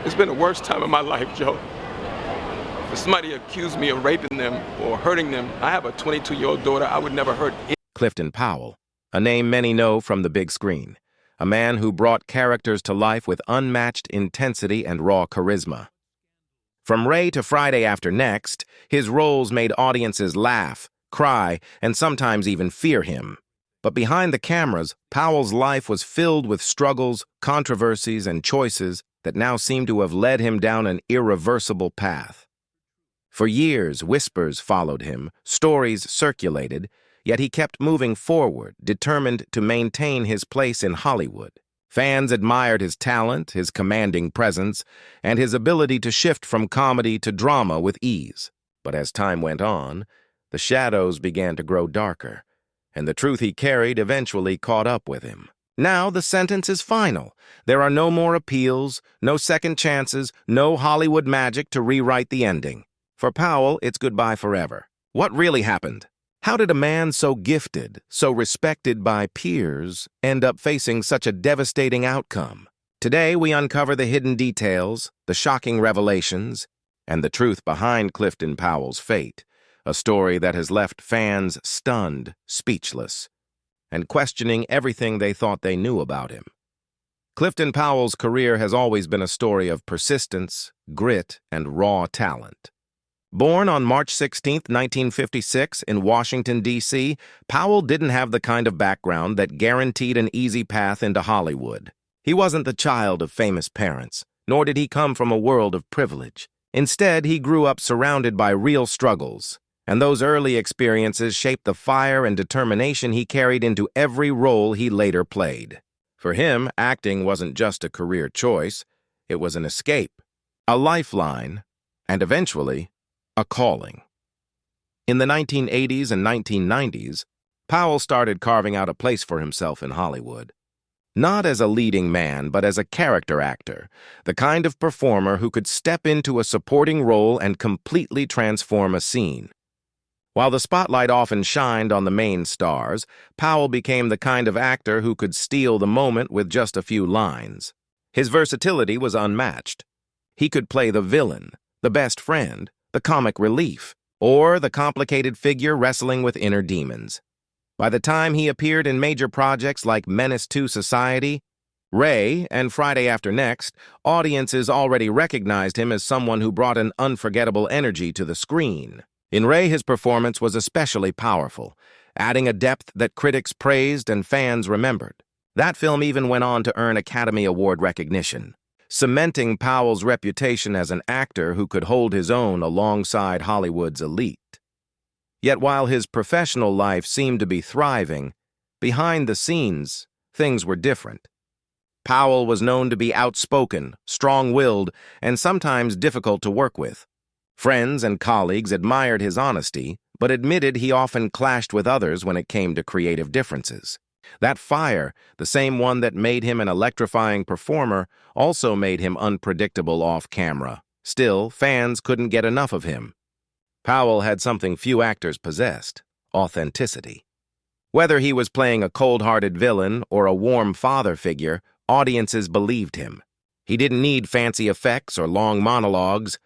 It's been the worst time of my life, Joe. If somebody accused me of raping them or hurting them, I have a 22-year-old daughter. I would never hurt any. Clifton Powell, a name many know from the big screen, a man who brought characters to life with unmatched intensity and raw charisma. From Ray to Friday After Next, his roles made audiences laugh, cry, and sometimes even fear him. But behind the cameras, Powell's life was filled with struggles, controversies, and choices that now seem to have led him down an irreversible path. For years, whispers followed him, stories circulated, yet he kept moving forward, determined to maintain his place in Hollywood. Fans admired his talent, his commanding presence, and his ability to shift from comedy to drama with ease. But as time went on, the shadows began to grow darker, and the truth he carried eventually caught up with him. Now the sentence is final. There are no more appeals, no second chances, no Hollywood magic to rewrite the ending. For Powell, it's goodbye forever. What really happened? How did a man so gifted, so respected by peers, end up facing such a devastating outcome? Today, we uncover the hidden details, the shocking revelations, and the truth behind Clifton Powell's fate, a story that has left fans stunned, speechless, and questioning everything they thought they knew about him. Clifton Powell's career has always been a story of persistence, grit, and raw talent. Born on March 16, 1956, in Washington, D.C., Powell didn't have the kind of background that guaranteed an easy path into Hollywood. He wasn't the child of famous parents, nor did he come from a world of privilege. Instead, he grew up surrounded by real struggles, and those early experiences shaped the fire and determination he carried into every role he later played. For him, acting wasn't just a career choice, it was an escape, a lifeline, and eventually, a calling. In the 1980s and 1990s, Powell started carving out a place for himself in Hollywood. Not as a leading man, but as a character actor, the kind of performer who could step into a supporting role and completely transform a scene. While the spotlight often shined on the main stars, Powell became the kind of actor who could steal the moment with just a few lines. His versatility was unmatched. He could play the villain, the best friend, the comic relief, or the complicated figure wrestling with inner demons. By the time he appeared in major projects like Menace to Society, Ray, and Friday After Next, audiences already recognized him as someone who brought an unforgettable energy to the screen. In Ray, his performance was especially powerful, adding a depth that critics praised and fans remembered. That film even went on to earn Academy Award recognition, cementing Powell's reputation as an actor who could hold his own alongside Hollywood's elite. Yet while his professional life seemed to be thriving, behind the scenes, things were different. Powell was known to be outspoken, strong-willed, and sometimes difficult to work with. Friends and colleagues admired his honesty, but admitted he often clashed with others when it came to creative differences. That fire, the same one that made him an electrifying performer, also made him unpredictable off-camera. Still, fans couldn't get enough of him. Powell had something few actors possessed: authenticity. Whether he was playing a cold-hearted villain or a warm father figure, audiences believed him. He didn't need fancy effects or long monologues.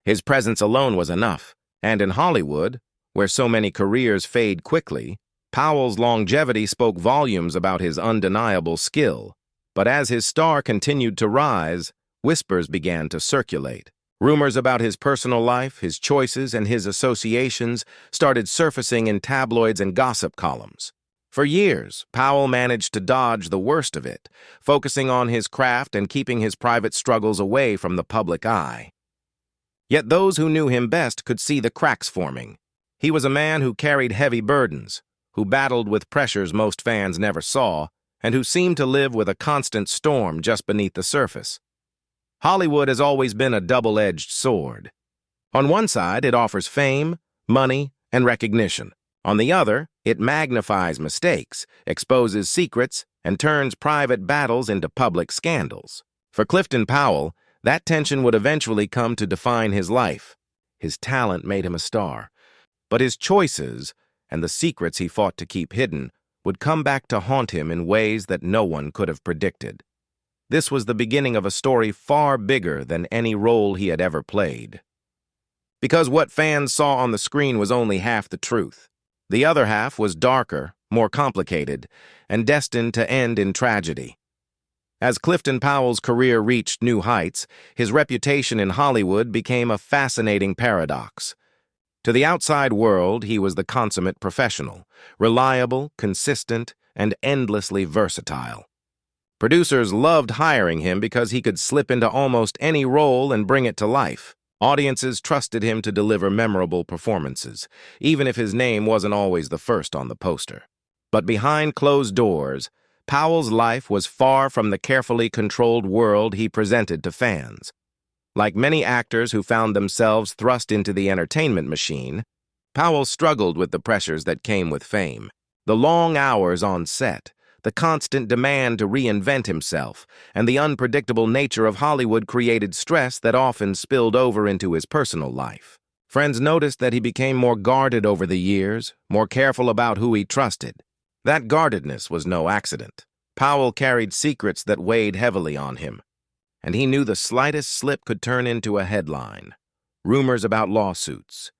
His presence alone was enough. And in Hollywood, where so many careers fade quickly, Powell's longevity spoke volumes about his undeniable skill. But as his star continued to rise, whispers began to circulate. Rumors about his personal life, his choices, and his associations started surfacing in tabloids and gossip columns. For years, Powell managed to dodge the worst of it, focusing on his craft and keeping his private struggles away from the public eye. Yet those who knew him best could see the cracks forming. He was a man who carried heavy burdens, who battled with pressures most fans never saw, and who seemed to live with a constant storm just beneath the surface. Hollywood has always been a double-edged sword. On one side, it offers fame, money, and recognition. On the other, it magnifies mistakes, exposes secrets, and turns private battles into public scandals. For Clifton Powell, that tension would eventually come to define his life. His talent made him a star, but his choices and the secrets he fought to keep hidden would come back to haunt him in ways that no one could have predicted. This was the beginning of a story far bigger than any role he had ever played. Because what fans saw on the screen was only half the truth. The other half was darker, more complicated, and destined to end in tragedy. As Clifton Powell's career reached new heights, his reputation in Hollywood became a fascinating paradox. To the outside world, he was the consummate professional, reliable, consistent, and endlessly versatile. Producers loved hiring him because he could slip into almost any role and bring it to life. Audiences trusted him to deliver memorable performances, even if his name wasn't always the first on the poster. But behind closed doors, Powell's life was far from the carefully controlled world he presented to fans. Like many actors who found themselves thrust into the entertainment machine, Powell struggled with the pressures that came with fame. The long hours on set, the constant demand to reinvent himself, and the unpredictable nature of Hollywood created stress that often spilled over into his personal life. Friends noticed that he became more guarded over the years, more careful about who he trusted. That guardedness was no accident. Powell carried secrets that weighed heavily on him, and he knew the slightest slip could turn into a headline. Rumors about lawsuits,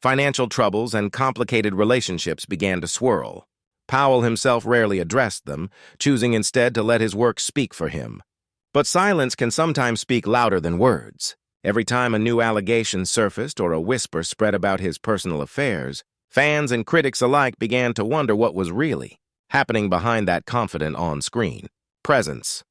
financial troubles, and complicated relationships began to swirl. Powell himself rarely addressed them, choosing instead to let his work speak for him. But silence can sometimes speak louder than words. Every time a new allegation surfaced or a whisper spread about his personal affairs, fans and critics alike began to wonder what was really happening behind that confident on-screen presence.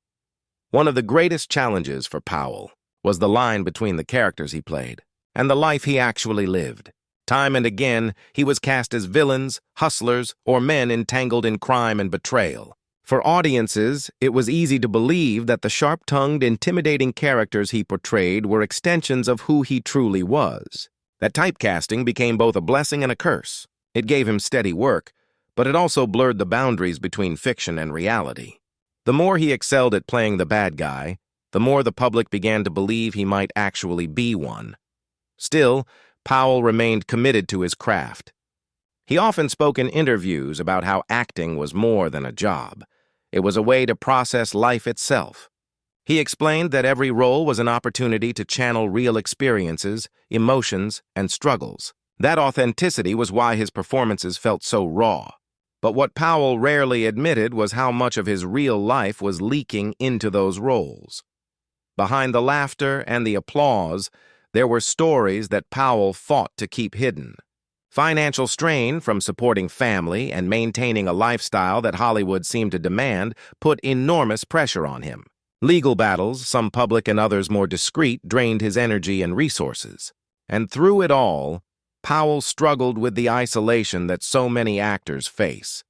One of the greatest challenges for Powell was the line between the characters he played and the life he actually lived. Time and again, he was cast as villains, hustlers, or men entangled in crime and betrayal. For audiences, it was easy to believe that the sharp-tongued, intimidating characters he portrayed were extensions of who he truly was. That typecasting became both a blessing and a curse. It gave him steady work, but it also blurred the boundaries between fiction and reality. The more he excelled at playing the bad guy, the more the public began to believe he might actually be one. Still, Powell remained committed to his craft. He often spoke in interviews about how acting was more than a job. It was a way to process life itself. He explained that every role was an opportunity to channel real experiences, emotions, and struggles. That authenticity was why his performances felt so raw. But what Powell rarely admitted was how much of his real life was leaking into those roles. Behind the laughter and the applause, there were stories that Powell fought to keep hidden. Financial strain from supporting family and maintaining a lifestyle that Hollywood seemed to demand put enormous pressure on him. Legal battles, some public and others more discreet, drained his energy and resources. And through it all, Powell struggled with the isolation that so many actors face.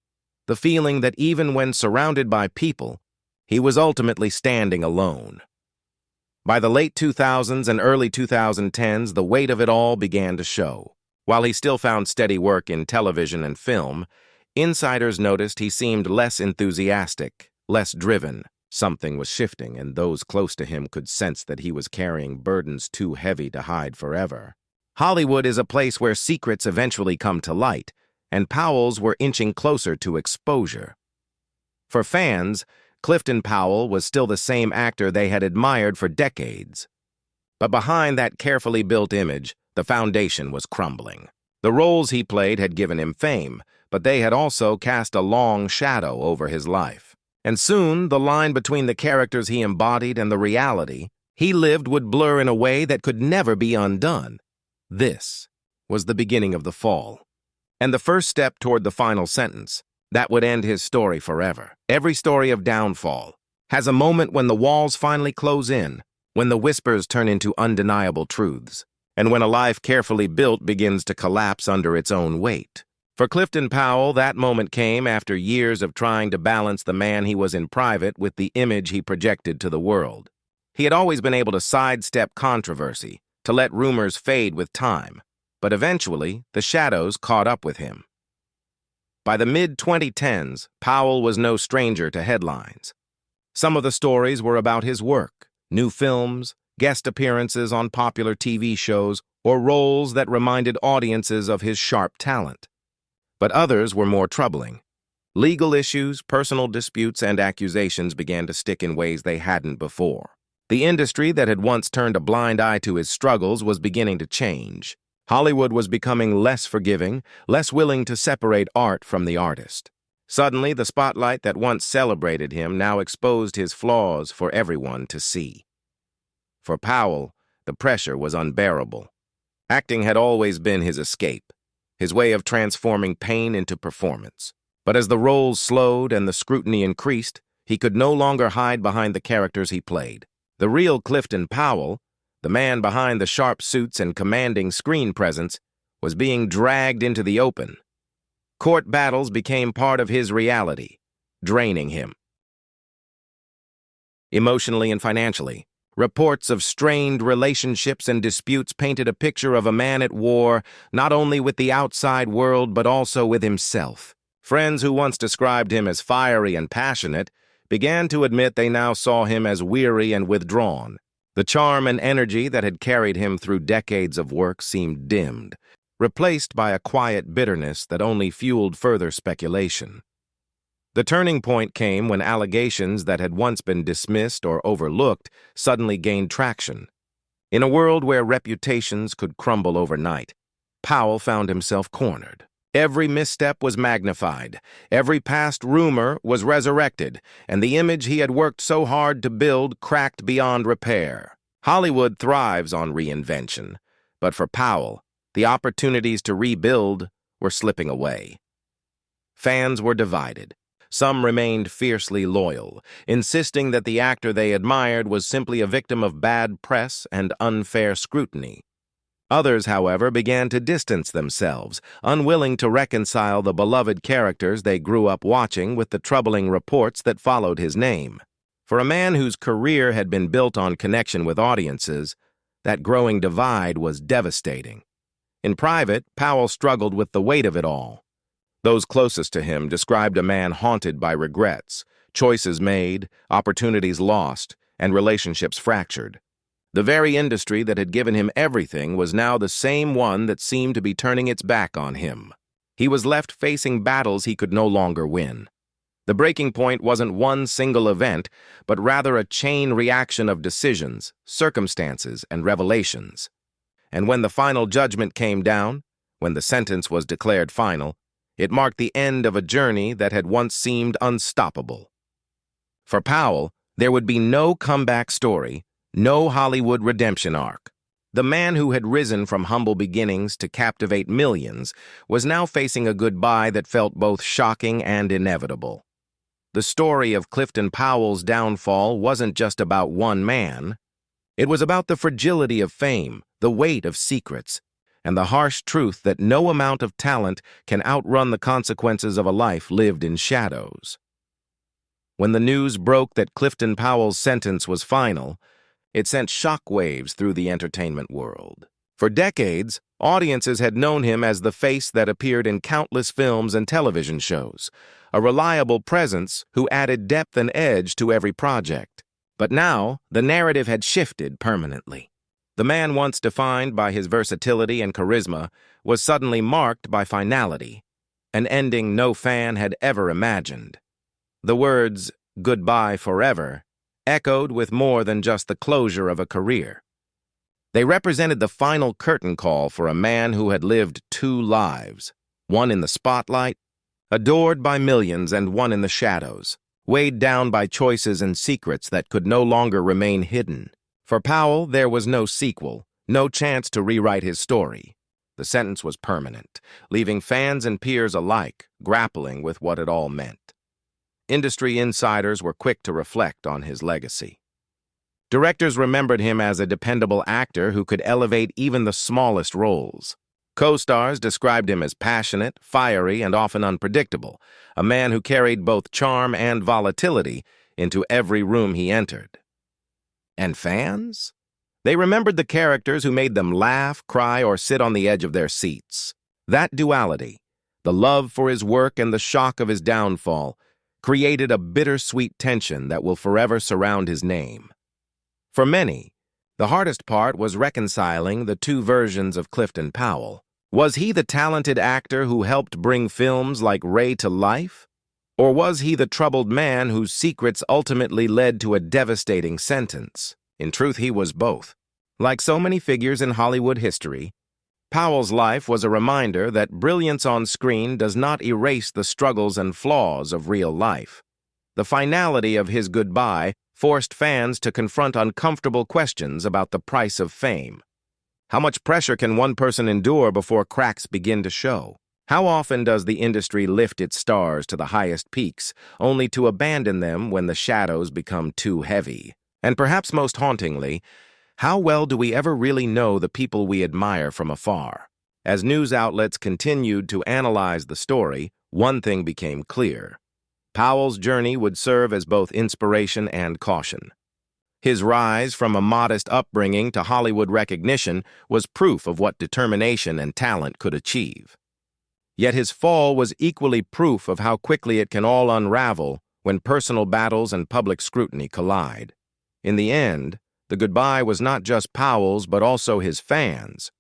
The feeling that even when surrounded by people, he was ultimately standing alone. By the late 2000s and early 2010s, the weight of it all began to show. While he still found steady work in television and film, insiders noticed he seemed less enthusiastic, less driven. Something was shifting, and those close to him could sense that he was carrying burdens too heavy to hide forever. Hollywood is a place where secrets eventually come to light, and Powell's were inching closer to exposure. For fans, Clifton Powell was still the same actor they had admired for decades. But behind that carefully built image, the foundation was crumbling. The roles he played had given him fame, but they had also cast a long shadow over his life. And soon, the line between the characters he embodied and the reality he lived would blur in a way that could never be undone. This was the beginning of the fall, and the first step toward the final sentence that would end his story forever. Every story of downfall has a moment when the walls finally close in, when the whispers turn into undeniable truths, and when a life carefully built begins to collapse under its own weight. For Clifton Powell, that moment came after years of trying to balance the man he was in private with the image he projected to the world. He had always been able to sidestep controversy, to let rumors fade with time, but eventually the shadows caught up with him. By the mid-2010s, Powell was no stranger to headlines. Some of the stories were about his work, new films, guest appearances on popular TV shows, or roles that reminded audiences of his sharp talent. But others were more troubling. Legal issues, personal disputes, and accusations began to stick in ways they hadn't before. The industry that had once turned a blind eye to his struggles was beginning to change. Hollywood was becoming less forgiving, less willing to separate art from the artist. Suddenly, the spotlight that once celebrated him now exposed his flaws for everyone to see. For Powell, the pressure was unbearable. Acting had always been his escape, his way of transforming pain into performance. But as the roles slowed and the scrutiny increased, he could no longer hide behind the characters he played. The real Clifton Powell, the man behind the sharp suits and commanding screen presence, was being dragged into the open. Court battles became part of his reality, draining him. Emotionally and financially, reports of strained relationships and disputes painted a picture of a man at war not only with the outside world but also with himself. Friends who once described him as fiery and passionate began to admit they now saw him as weary and withdrawn. The charm and energy that had carried him through decades of work seemed dimmed, replaced by a quiet bitterness that only fueled further speculation. The turning point came when allegations that had once been dismissed or overlooked suddenly gained traction. In a world where reputations could crumble overnight, Powell found himself cornered. Every misstep was magnified, every past rumor was resurrected, and the image he had worked so hard to build cracked beyond repair. Hollywood thrives on reinvention, but for Powell, the opportunities to rebuild were slipping away. Fans were divided. Some remained fiercely loyal, insisting that the actor they admired was simply a victim of bad press and unfair scrutiny. Others, however, began to distance themselves, unwilling to reconcile the beloved characters they grew up watching with the troubling reports that followed his name. For a man whose career had been built on connection with audiences, that growing divide was devastating. In private, Powell struggled with the weight of it all. Those closest to him described a man haunted by regrets, choices made, opportunities lost, and relationships fractured. The very industry that had given him everything was now the same one that seemed to be turning its back on him. He was left facing battles he could no longer win. The breaking point wasn't one single event, but rather a chain reaction of decisions, circumstances, and revelations. And when the final judgment came down, when the sentence was declared final, it marked the end of a journey that had once seemed unstoppable. For Powell, there would be no comeback story, no Hollywood redemption arc. The man who had risen from humble beginnings to captivate millions was now facing a goodbye that felt both shocking and inevitable. The story of Clifton Powell's downfall wasn't just about one man. It was about the fragility of fame, the weight of secrets, and the harsh truth that no amount of talent can outrun the consequences of a life lived in shadows. When the news broke that Clifton Powell's sentence was final, it sent shockwaves through the entertainment world. For decades, audiences had known him as the face that appeared in countless films and television shows, a reliable presence who added depth and edge to every project. But now, the narrative had shifted permanently. The man once defined by his versatility and charisma was suddenly marked by finality, an ending no fan had ever imagined. The words, "goodbye forever," echoed with more than just the closure of a career. They represented the final curtain call for a man who had lived two lives, one in the spotlight, adored by millions, and one in the shadows, weighed down by choices and secrets that could no longer remain hidden. For Powell, there was no sequel, no chance to rewrite his story. The sentence was permanent, leaving fans and peers alike grappling with what it all meant. Industry insiders were quick to reflect on his legacy. Directors remembered him as a dependable actor who could elevate even the smallest roles. Co-stars described him as passionate, fiery, and often unpredictable, a man who carried both charm and volatility into every room he entered. And fans? They remembered the characters who made them laugh, cry, or sit on the edge of their seats. That duality, the love for his work and the shock of his downfall, created a bittersweet tension that will forever surround his name. For many, the hardest part was reconciling the two versions of Clifton Powell. Was he the talented actor who helped bring films like Ray to life? Or was he the troubled man whose secrets ultimately led to a devastating sentence? In truth, he was both. Like so many figures in Hollywood history, Powell's life was a reminder that brilliance on screen does not erase the struggles and flaws of real life. The finality of his goodbye forced fans to confront uncomfortable questions about the price of fame. How much pressure can one person endure before cracks begin to show? How often does the industry lift its stars to the highest peaks, only to abandon them when the shadows become too heavy? And perhaps most hauntingly, how well do we ever really know the people we admire from afar? As news outlets continued to analyze the story, one thing became clear. Powell's journey would serve as both inspiration and caution. His rise from a modest upbringing to Hollywood recognition was proof of what determination and talent could achieve. Yet his fall was equally proof of how quickly it can all unravel when personal battles and public scrutiny collide. In the end, the goodbye was not just Powell's but also his fans.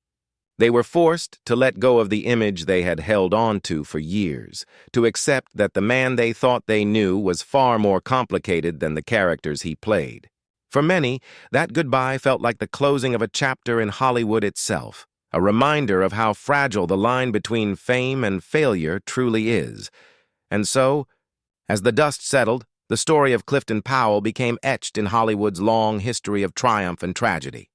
They were forced to let go of the image they had held on to for years, to accept that the man they thought they knew was far more complicated than the characters he played. For many, that goodbye felt like the closing of a chapter in Hollywood itself, a reminder of how fragile the line between fame and failure truly is. And so, as the dust settled, the story of Clifton Powell became etched in Hollywood's long history of triumph and tragedy.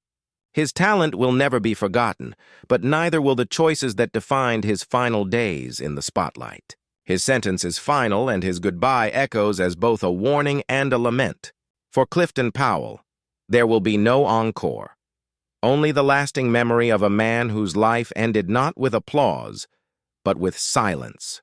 His talent will never be forgotten, but neither will the choices that defined his final days in the spotlight. His sentence is final, and his goodbye echoes as both a warning and a lament. For Clifton Powell, there will be no encore. Only the lasting memory of a man whose life ended not with applause, but with silence.